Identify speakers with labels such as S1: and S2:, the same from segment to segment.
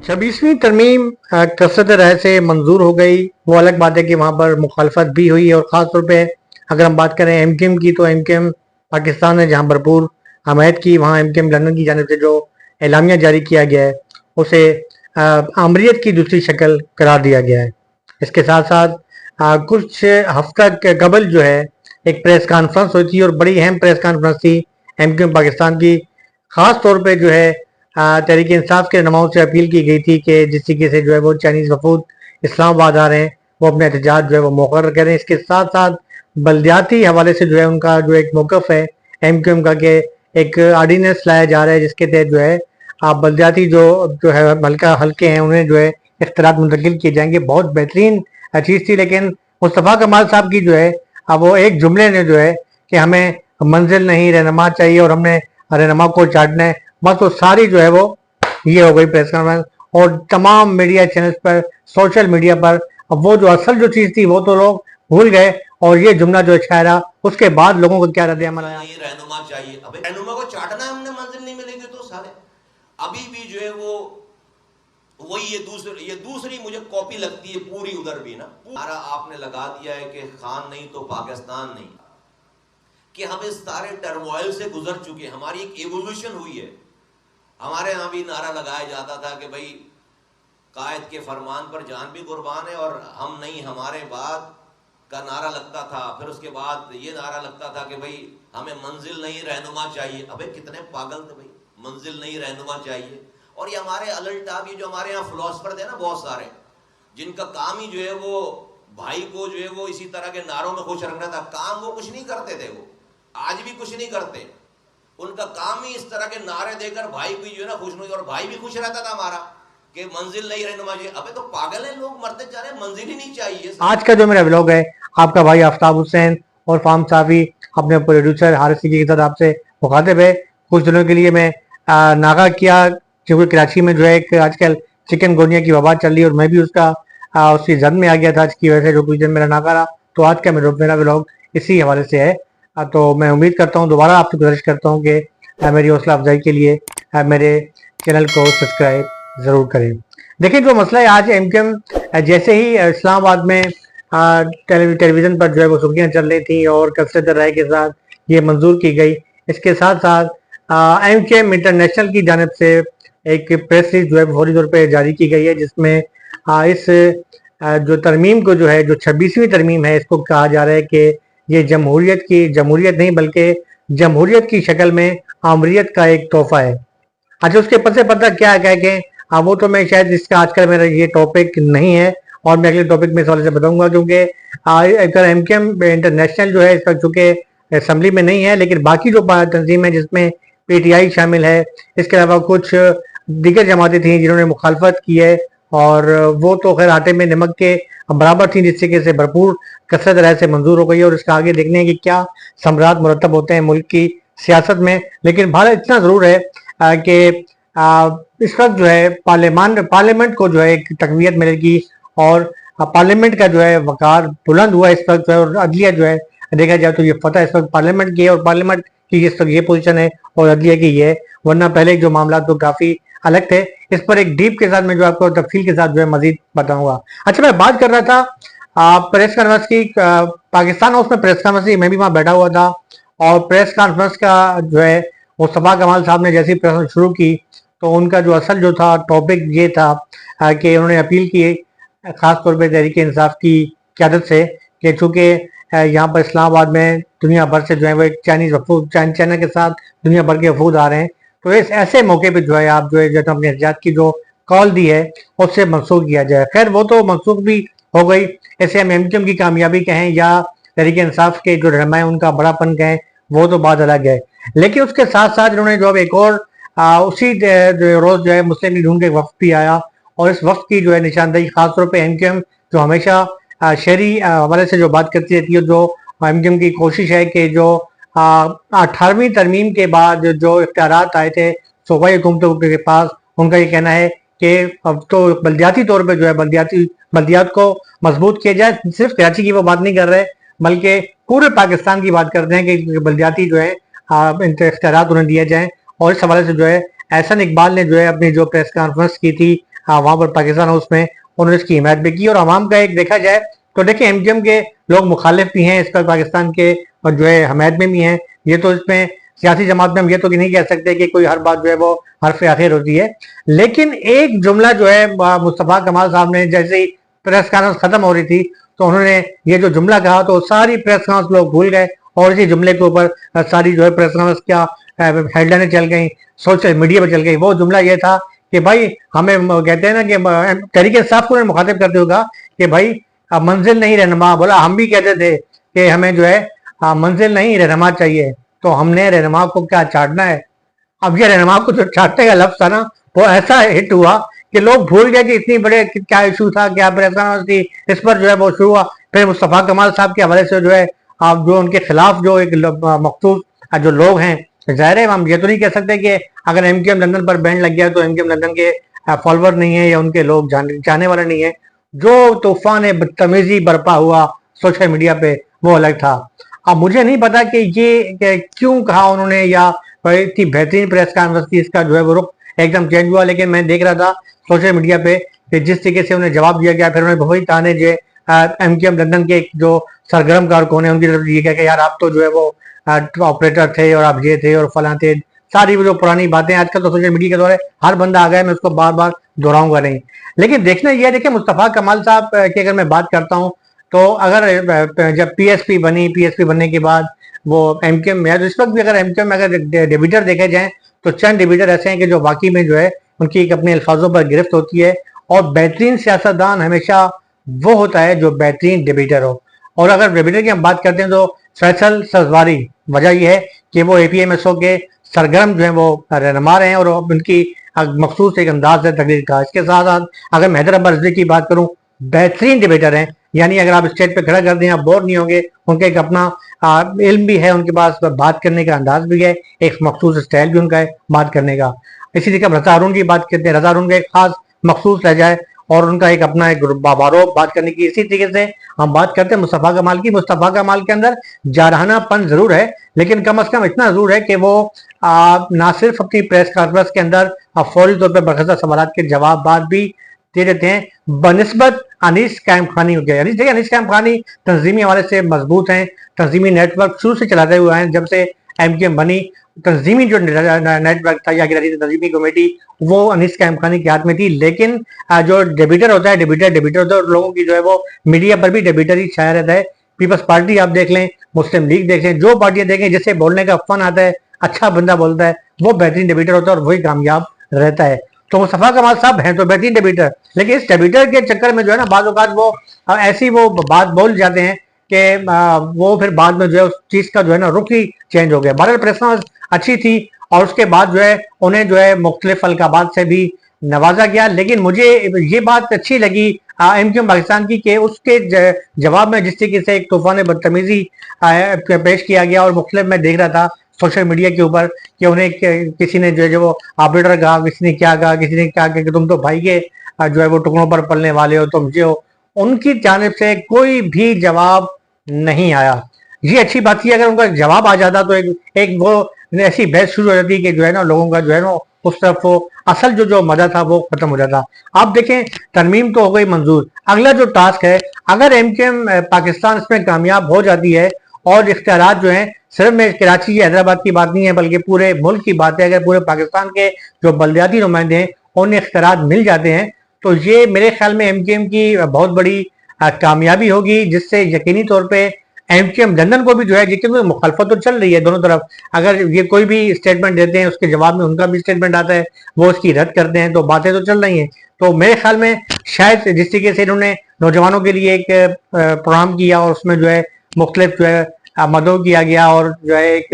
S1: 26वीं तरमीम कसरत राय से मंजूर हो गई। वो अलग बात है कि वहाँ पर मुखालफत भी हुई है, और ख़ास तौर पे अगर हम बात करें एमकेएम की, तो एमकेएम पाकिस्तान ने जहाँ भरपूर हमायत की, वहाँ एमकेएम लंदन की जानिब से जो एलामिया जारी किया गया है उसे आमरीत की दूसरी शक्ल करार दिया गया है। इसके साथ साथ कुछ हफ्ता कबल जो है एक प्रेस कॉन्फ्रेंस हुई थी, और बड़ी अहम प्रेस कॉन्फ्रेंस थी एमकेएम पाकिस्तान की। ख़ास तौर पे जो है तहरीक इंसाफ के रहनुमाओं से अपील की गई थी कि जिस तरीके से जो है वो चाइनीज़ वफूद इस्लामाबाद आ रहे हैं वो अपने एहतजाज जो है वो मुकर्रर करें। इसके साथ साथ बल्दियाती हवाले से जो है उनका जो एक मौक़िफ़ है एमक्यूएम का, कि एक आर्डीनेंस लाया जा रहा है जिसके तहत जो है बल्दियाती जो है हल्के हैं उन्हें जो है इख्तियारात मुंतकिल किए जाएंगे। बहुत बेहतरीन चीज़ थी, लेकिन मुस्तफ़ा कमाल साहब की जो है अब वो एक जुमले ने जो है कि हमें मंजिल नहीं रहनुमा चाहिए और हमने रहनुमा को चाटना है, बस वो सारी जो है वो ये हो गई प्रेस कॉन्फ्रेंस। और तमाम मीडिया चैनल्स पर, सोशल मीडिया पर अब वो जो असल जो चीज़ थी वो तो लोग भूल गए, और ये जुमला जो शायरा उसके बाद लोगों को क्या रद्द अमल आया,
S2: नहीं रहनुमा चाहिए। अबे रहनुमा को चाटना है हमने, मंजिल नहीं मिलेगी तो साले अभी भी जो है वो वही ये दूसरी मुझे कॉपी लगती है पूरी उधर भी ना। सारा आपने लगा दिया है कि खान नहीं तो पाकिस्तान नहीं, कि हम इस सारे टर्मोइल से गुजर चुके हैं, हमारी एक एवोल्यूशन हुई है। हमारे यहां भी नारा लगाया जाता था कि भाई कायद के फरमान पर जान भी कुर्बान है, और हम नहीं हमारे बाद का नारा लगता था। फिर उसके बाद ये नारा लगता था कि भाई हमें मंजिल नहीं रहनुमा चाहिए। अबे कितने पागल थे भाई, मंजिल नहीं रहनुमा चाहिए। और ये हमारे अलल्टाफ, ये जो हमारे यहाँ फिलोसफर थे ना बहुत सारे, जिनका काम ही जो है वो भाई को जो है वो इसी तरह के नारों में खुश रखना था। काम वो कुछ नहीं करते थे, वो आज भी कुछ नहीं करते। उनका काम ही इस तरह के नारे देकर भाई को जो है ना खुश नहीं, और भाई भी खुश रहता था हमारा कि मंजिल नहीं रहनुमा चाहिए। अबे तो पागल है लोग, मरते जा रहे हैं, मंजिल ही नहीं चाहिए।
S1: आज का जो मेरा व्लॉग है आपका भाई आफ्ताब हुसैन और फार्म साफी अपने प्रोड्यूसर हारिस सिद्दीकी के साथ आपसे मुखातिब है। कुछ दिनों के लिए मैं नागा किया, क्योंकि कराची में जो है एक आजकल चिकनगुनिया की वबा चल रही है, और मैं भी उसकी जद में आ गया था जिसकी वजह से जो कुछ दिन मेरा नागा रहा। तो आज का मेरा व्लॉग इसी हवाले से है। तो मैं उम्मीद करता हूँ, दोबारा आपसे गुजारिश करता हूँ कि मेरी हौसला अफजाई के लिए मेरे चैनल को सब्सक्राइब ज़रूर करें। देखिए जो मसला है आज एमकेएम, जैसे ही इस्लामाबाद में टेलीविज़न पर जो है वो सुर्खियाँ चल रही थी और कसरत राय के साथ ये मंजूर की गई। इसके साथ साथ एमकेएम इंटरनेशनल की जानिब से एक प्रेस रिलीज जो है फौरी तौर पर जारी की गई है, जिसमें इस जो तरमीम को जो है, जो 26वीं तरमीम है, इसको कहा जा रहा है कि ये जमहूरियत नहीं बल्कि जमहूरियत की शक्ल में आमरीत का एक तोहफा है। अच्छा, उसके पता पता क्या है कि वो तो मैं शायद इसका आजकल मेरा ये टॉपिक नहीं है, और मैं अगले टॉपिक में इस वाले से बताऊंगा, क्योंकि अगर एमकेएम इंटरनेशनल जो है इस वक्त चूंकि असम्बली में नहीं है, लेकिन बाकी जो तंजीम है जिसमें पीटीआई शामिल है, इसके अलावा कुछ दीगर जमातें थी जिन्होंने मुखालफत की है, और वो तो खैर आटे में नमक के बराबर थी, जिस तरीके से भरपूर कसरत राय से मंजूर हो गई है। और इसका आगे देखने हैं कि क्या समरात मुरतब होते हैं मुल्क की सियासत में। लेकिन भारत इतना जरूर है कि इस वक्त जो है पार्लियामेंट को जो है एक तकवीत मिलेगी, और पार्लियामेंट का जो है वकार बुलंद हुआ इस वक्त जो है। और अदलिया जो है देखा जाए तो ये फतह इस वक्त पार्लियामेंट की है, और पार्लियामेंट की इस वक्त ये पोजीशन है और अदलिया की ये है, वरना पहले जो मामला तो काफी अलग थे। इस पर एक डीप के साथ मैं जो आपको तफसील के साथ जो है मजीद बताऊंगा। अच्छा, मैं बात कर रहा था प्रेस कॉन्फ्रेंस की, पाकिस्तान हाउस में प्रेस कॉन्फ्रेंस थी, मैं भी वहां बैठा हुआ था। और प्रेस कॉन्फ्रेंस का जो है मुस्तफ़ा कमाल साहब ने जैसी प्रेस शुरू की, तो उनका जो असल जो था टॉपिक ये था कि उन्होंने अपील की खास तौर पे तहरीक इंसाफ की क़यादत से, कि चूँकि यहाँ पर इस्लामाबाद में दुनिया भर से जो है वो एक चाइना के साथ दुनिया भर के वफूद आ रहे हैं, तो इस ऐसे मौके पे जो है आप जो है जो अपने एहतजाज की जो कॉल दी है उससे मनसूख किया जाए। खैर वो तो मनसूख भी हो गई, ऐसे हम एमकेएम की कामयाबी कहें या तहरीक इंसाफ के जो रहनुमा उनका बड़ापन कहें, वो तो बात अलग है। लेकिन उसके साथ साथ इन्होंने जो अब एक और उसी रोज जो है मुस्लिम लीग नून का एक वफ्द भी आया, और इस वफ्द की जो है निशानदेही खासतौर पर एमकेएम जो हमेशा शहरी हवाले से जो बात करती रहती है, जो एमकेएम की कोशिश है कि जो 18वीं तरमीम के बाद जो इख्तियारात आए थे सूबाई हुकूमतों के पास, उनका ये कहना है कि अब तो बल्दियाती तौर पर जो है बल्दियात को मजबूत किया जाए। सिर्फ कराची की वो बात नहीं कर रहे, बल्कि पूरे पाकिस्तान की बात करते हैं कि बल्दियाती जो है इख्तियारात उन्हें दिए जाएं। और इस हवाले से जो है एहसन इकबाल ने जो है अपनी जो प्रेस कॉन्फ्रेंस की थी वहां पर पाकिस्तान हाउस में उन्होंने इसकी हिमायत भी की। और आवाम का एक देखा जाए तो देखिए एमक्यूएम के लोग मुखालिफ भी हैं इस पर पाकिस्तान के, और जो है हमायत में भी हैं। ये तो इसमें सियासी जमात में हम ये तो नहीं कह सकते कि कोई हर बात जो है वो हरफ आखिर होती है। लेकिन एक जुमला जो है मुस्तफा कमाल साहब ने जैसे ही प्रेस कॉन्फ्रेंस खत्म हो रही थी तो उन्होंने ये जो जुमला कहा तो सारी प्रेस कॉन्फ्रेंस लोग भूल गए, और इसी जुमले के ऊपर सारी जो है प्रेस कॉन्फ्रेंस क्या हेडलाइनें चल गई, सोशल मीडिया पर चल गई। वो जुमला ये था कि भाई हमें कहते हैं ना कि तहरीक इंसाफ को मुखातिब करते होगा कि भाई मंजिल नहीं रहनुमा, बोला हम भी कहते थे कि हमें जो है मंजिल नहीं रहनुमा चाहिए, तो हमने रहनुमा को क्या चाटना है। अब ये रहनुमा को जो चाटने का लफ्ज था ना वो ऐसा हिट हुआ कि लोग भूल गए कि इतनी बड़े क्या इशू था, क्या परेशानी थी, इस पर जो है वो शुरू हुआ। फिर मुस्तफा कमाल साहब के हवाले से जो है आप जो उनके खिलाफ जो एक मखसूस जो लोग हैं, जाहिर है हम ये तो नहीं कह सकते कि अगर एमक्यूएम लंदन पर बैन लग गया तो एमक्यूएम लंदन के फॉलोअर नहीं है या उनके लोग जाने वाले नहीं है। जो तूफान बदतमीजी बरपा हुआ सोशल मीडिया पे वो अलग था। अब मुझे नहीं पता कि ये क्यों कहा उन्होंने, या इतनी बेहतरीन प्रेस कॉन्फ्रेंस थी, इसका जो है वो रुख एकदम चेंज हुआ। लेकिन मैं देख रहा था सोशल मीडिया पे कि जिस तरीके से उन्हें जवाब दिया गया, फिर उन्हें वही ताने जो एमक्यूएम लंदन के जो सरगर्म कारकुन है उनकी तरफ दिए गया कि यार आप तो जो है वो ऑपरेटर थे और आप ये थे और फला थे, सारी वो जो पुरानी बातें। आजकल तो सोशल मीडिया के द्वारा हर बंदा आ गया, मैं उसको बार बार दोहराऊंगा नहीं। लेकिन देखना यह देखिए मुस्तफा कमाल साहब की अगर मैं बात करता हूँ तो अगर जब पीएसपी बनी, पीएसपी बनने के बाद वो एमक्यूएम में, तो इस वक्त भी अगर एमक्यूएम में अगर डिबेटर देखे जाए तो चंद डिबेटर ऐसे हैं कि जो वाकई में जो है उनकी एक अपने अल्फाजों पर गिरफ्त होती है। और बेहतरीन सियासतदान हमेशा वो होता है जो बेहतरीन डिबेटर हो। और अगर डिबेटर की हम बात करते हैं तो फैसल सजवारी, वजह यह है कि वो एपीएमएसओ के सरगर्म जो है वो रहनुमा रहे हैं और उनकी मखसूस एक अंदाज है तकरीर का। इसके साथ साथ अगर मैं हैदर अब्बास की बात करूं, बेहतरीन डिबेटर हैं, यानी अगर आप स्टेज पे खड़ा कर दें आप बोर नहीं होंगे। उनका एक अपना इल्म भी है, उनके पास बात करने का अंदाज भी है, एक मखसूस स्टाइल भी उनका है बात करने का। इसी तरीके रजा हारून की बात करते हैं, रजा हारून का एक खास मखसूस रह जाए और उनका एक अपना एक बाबारो बात करने की। इसी तरीके से हम बात करते हैं मुस्तफा कमाल की। मुस्तफा कमाल के अंदर जारहानापन जरूर है, लेकिन कम अज कम इतना जरूर है कि वो ना सिर्फ अपनी प्रेस कॉन्फ्रेंस के अंदर फौरी तौर पर बरखसा सवाल के जवाब भी दे देते हैं बनस्बत अनीस कायम खानी हो गया। देखिए अनीस कायम खानी तंजीमी हवाले से मजबूत हैं, तंजीमी नेटवर्क शुरू से चलाते हुए हैं। जब से एमक्यूएम बनी तंजीमी जो नेटवर्क था या तंजीमी कमेटी वो अनीस कायम खानी के हाथ में थी। लेकिन जो डेबिटर होता है, डेबिटर होता है, लोगों की जो है वो मीडिया पर भी डेबिटर ही छाया रहता है। पीपल्स पार्टी आप देख लें, मुस्लिम लीग देख लें, जो पार्टियां देखें जिससे बोलने का फन आता है, अच्छा बंदा बोलता है, वो बेहतरीन डेबिटर होता है और वही कामयाब रहता है। तो मुस्तफा कमाल साहब हैं तो बेहतरीन डेबिटर, लेकिन इस डेबिटर के चक्कर में जो है ना बाद औकात वो ऐसी वो बात बोल जाते हैं कि वो फिर बाद में जो है उस चीज का जो है ना रुख ही चेंज हो गया। बहरहाल प्रेस अच्छी थी और उसके बाद जो है उन्हें जो है मुख्तलिफ अलकाबात से भी नवाजा गया। लेकिन मुझे ये बात अच्छी लगी एमक्यूएम पाकिस्तान की कि उसके जवाब में जिस तरीके से एक तूफान बदतमीजी पेश किया गया और मुख्तलिफ मैं देख रहा था सोशल मीडिया के ऊपर कि उन्हें किसी ने जो है वो ऑपरेटर कहा, किसी ने क्या कहा, किसी ने क्या कहा कि तुम तो भाई के जो है वो टुकड़ों पर पलने वाले हो, तुम जो उनकी जानिब से कोई भी जवाब नहीं आया। ये अच्छी बात थी, अगर उनका जवाब आ जाता तो एक वो ऐसी बहस शुरू हो जाती कि जो है ना लोगों का जो है ना उस तरफ वो असल जो मजा था वो खत्म हो जाता। आप देखें तरमीम तो हो गई मंजूर, अगला जो टास्क है अगर एमक्यूएम पाकिस्तान इसमें कामयाब हो जाती है और इख्तियारात जो हैं सिर्फ में कराची या हैदराबाद की बात नहीं है बल्कि पूरे मुल्क की बात है, अगर पूरे पाकिस्तान के जो बल्दियाती नुमाइंदे हैं उन्हें इख्तियारात मिल जाते हैं तो ये मेरे ख्याल में एमक्यूएम की बहुत बड़ी कामयाबी होगी, जिससे यकीनी तौर पे एमक्यूएम लंदन को भी जो है, क्योंकि मुखालफत तो चल रही है दोनों तरफ, अगर ये कोई भी स्टेटमेंट देते हैं उसके जवाब में उनका भी स्टेटमेंट आता है, वो उसकी रद्द करते हैं, तो बातें तो चल रही हैं। तो मेरे ख्याल में शायद जिस तरीके से इन्होंने नौजवानों के लिए एक प्रोग्राम किया और उसमें जो है मुख्तलिफ जो है मदद किया गया और जो है एक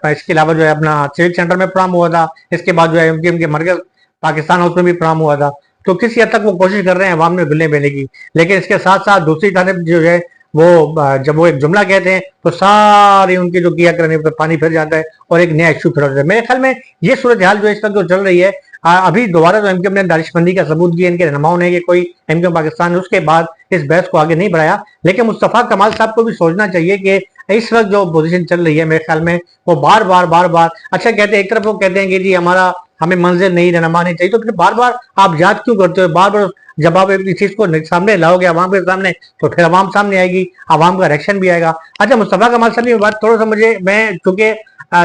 S1: इसके अलावा जो है अपना सिविक सेंटर में प्रोग्राम हुआ था, इसके बाद जो है एमक्यूएम के मरकज पाकिस्तान हाउस में भी प्रोग्राम हुआ था, तो किसी हद तक वो कोशिश कर रहे हैं अवाम में घुलने मिलने की। लेकिन इसके साथ साथ दूसरी तरफ जो है वो जब वो एक जुमला कहते हैं तो सारे उनके जो किया करने पर पानी फिर जाता है और एक नया इशू फिर होता है। मेरे ख्याल में ये सूरत हाल जो इस वक्त जो चल रही है, अभी दोबारा तो एमक्यूएम ने दानिशमंदी का सबूत दिया इनके रहनुमाओं ने कि कोई एमक्यूएम पाकिस्तान ने उसके बाद इस बहस को आगे नहीं बढ़ाया। लेकिन मुस्तफा कमाल साहब को भी सोचना चाहिए कि इस वक्त जो पोजीशन चल रही है मेरे ख्याल में वो बार बार अच्छा कहते हैं, एक तरफ वो कहते हैं कि जी हमारा हमें मंजिल नहीं रहनुमा नहीं चाहिए, तो फिर बार बार आप याद क्यों करते हो? बार बार जब आप इस चीज को सामने लाओगे आवाम के सामने, तो फिर आवाम सामने आएगी, आवाम का रिएक्शन भी आएगा। अच्छा, मुस्तफा कमाल साहब की बात थोड़ा सा मुझे, मैं चूंकि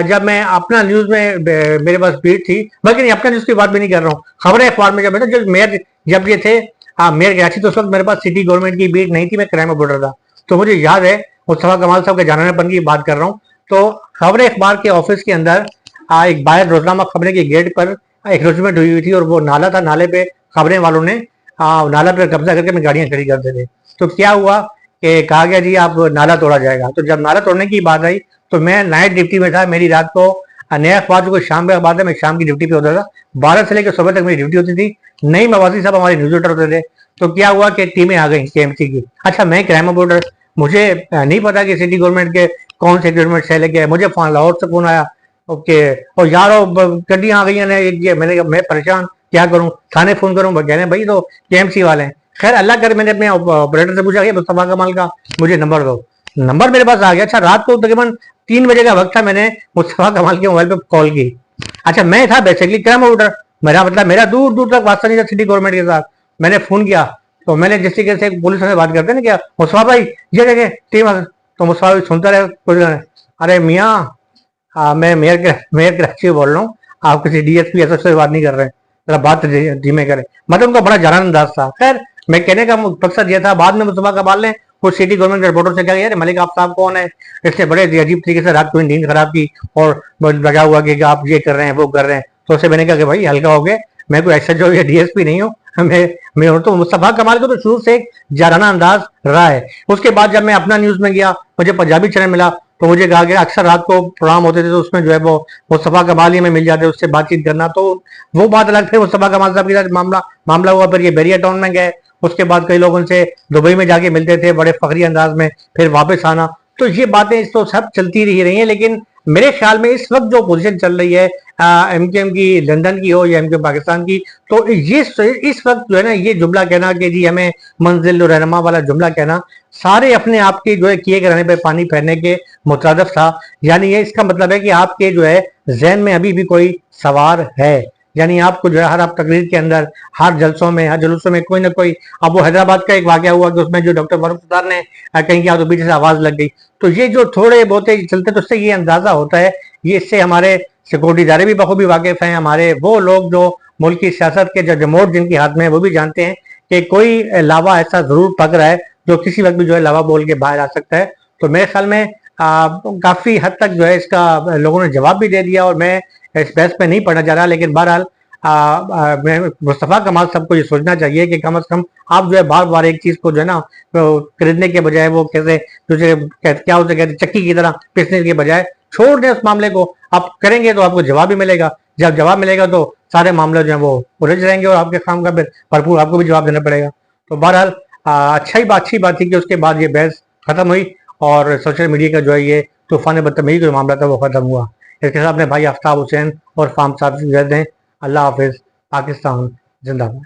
S1: जब मैं अपना न्यूज में मेरे पास भीड़ थी, बल्कि नहीं अपना न्यूज की बात भी नहीं कर रहा हूँ, खबरें अखबार में जब जो मेयर जब ये थे मेयर कराची, तो उस वक्त मेरे पास सिटी गवर्नमेंट की भीड़ नहीं थी, मैं क्राइम रिपोर्टर था। तो मुझे याद है मुस्तफा कमाल साहब के जानानेपन की बात कर रहा हूँ। तो खबरें अखबार के ऑफिस के अंदर एक बाहर रोजनामा खबरें के गेट पर एंक्रोचमेंट हुई थी, और वो नाला था, नाले पे खबरें वालों ने नाला पे कब्जा करके अपनी गाड़ियां खड़ी करते थे। तो क्या हुआ कि कहा गया जी आप नाला तोड़ा जाएगा। तो जब नाला तोड़ने की बात आई, तो मैं नाइट ड्यूटी में था, मेरी रात को नया अखबार को शाम का बात है, मैं शाम की ड्यूटी पे होता था, 12 से लेकर सुबह तक मेरी ड्यूटी होती थी। नई मवासी साहब हमारे न्यूज रिपोर्टर होते थे। तो क्या हुआ कि टीमें आ गई केएमसी की। अच्छा, मैं क्राइम रिपोर्टर, मुझे नहीं पता कि सिटी गवर्नमेंट के कौन से गवर्नमेंट से लेके, मुझे लाहौर से फोन आया, ओके, और यारो गड्डियां आ गई हैं, मैंने कहा मैं परेशान क्या करूं, थाने फोन करूं, कह रहे हैं भाई तो केएमसी वाले हैं। खैर अल्लाह करे, मैंने अपने ऑपरेटर से पूछा कि मुस्तफा कमाल का मुझे नंबर दो, नंबर मेरे पास आ गया। अच्छा, रात को तकरीबन 3 बजे का वक्त था, मैंने मुस्तफा कमाल के मोबाइल पे कॉल की। अच्छा, मैं था बेसिकली क्राइम रिपोर्टर, मेरा मतलब मेरा दूर दूर तक वास्ता नहीं था सिटी गवर्नमेंट के साथ। मैंने फोन किया, तो मैंने जिस तरीके से पुलिस से बात करते हैं ना, क्या मुस्तफा भाई ये देखे टीम, तो मुस्तफा भाई सुनता रहे कुछ, अरे मियाँ मैं मेयर कराची बोल रहा हूँ, आप किसी डीएसपी एसएस से बात नहीं कर रहे हैं, जरा बात धीमे करें। मतलब उनका बड़ा जाना अंदाज था। खैर मैं कहने का मकसद ये था, बाद में मुस्तफा कमाल ने कुछ सिटी गवर्नमेंट के रिपोर्टर से क्या किया, मलिक आफ्ताब कौन है, इसने बड़े अजीब तरीके से रात को नींद खराब की और लगा हुआ कि आप ये कर रहे हैं वो कर रहे हैं। तो उससे मैंने कहा कि भाई हल्का हो गए, मैं कोई एसएचओ या डीएसपी नहीं हूँ, मैं तो मुस्तफा कमाल को तो शुरू से एक जाराना अंदाज रहा है। उसके बाद जब मैं अपना न्यूज में गया, मुझे पंजाबी चैनल मिला, तो मुझे कहा गया अक्सर रात को प्रोग्राम होते थे, तो उसमें जो है वो मुस्तफा कमाल ही में मिल जाते, उससे बातचीत करना, तो वो बात अलग। फिर मुस्तफा कमाल साहब के साथ मामला हुआ, फिर ये बैरिया टाउन में गए, उसके बाद कई लोगों से दुबई में जाके मिलते थे बड़े फखरी अंदाज में, फिर वापस आना। तो ये बातें तो सब चलती रही हैं, लेकिन मेरे ख्याल में इस वक्त जो पोजीशन चल रही है एमकेएम की लंदन की हो या एमकेएम पाकिस्तान की, तो ये इस वक्त जो है ना, ये जुमला कहना कि जी हमें मंजिल रहनुमा वाला जुमला कहना, सारे अपने आप के जो है किए कराने पे पानी फेरने के मुतरादिफ था। यानी ये इसका मतलब है कि आपके जो है जहन में अभी भी कोई सवार है, यानी आपको जो है हर आप तकरीर के अंदर, हर जलसों में, हर जुलूसों में कोई ना कोई। अब वो हैदराबाद का एक वाकया हुआ कि उसमें जो डॉक्टर फारूक सत्तार ने कहीं किया तो पीछे से आवाज लग गई। तो ये जो थोड़े बहुते चलते, तो उससे ये अंदाजा होता है, ये इससे हमारे सिक्योरिटी इदारे भी बखूबी वाकिफ हैं, हमारे वो लोग जो मुल्क की सियासत के जो रिमोट जिनके हाथ में है वो भी जानते हैं कि कोई लावा ऐसा जरूर पक रहा है जो किसी वक्त भी जो है लावा बोल के बाहर आ सकता है। तो मेरे ख्याल में काफी हद तक जो है इसका लोगों ने जवाब भी दे दिया, और मैं इस बहस पे नहीं पढ़ना चाह रहा, लेकिन बहरहाल मुस्तफा कमाल सबको ये सोचना चाहिए कि कम से कम आप जो है बार बार एक चीज को जो है ना खरीदने के बजाय, वो कैसे क्या उसे कहते चक्की की तरह पीसने के बजाय छोड़ दें उस मामले को। आप करेंगे तो आपको जवाब भी मिलेगा, जब जवाब मिलेगा तो सारे मामले जो है वो उलझ जाएंगे, और आपके काम का भरपूर आपको भी जवाब देना पड़ेगा। तो बहरहाल अच्छी बात थी कि उसके बाद ये बहस खत्म हुई, और सोशल मीडिया का जो है ये तूफान बदतमीजी का मामला था वो खत्म हुआ। इसके साथ अपने भाई आफ्ताब हुसैन और फार्म साहब से अल्लाह हाफिज, पाकिस्तान जिंदाबाद।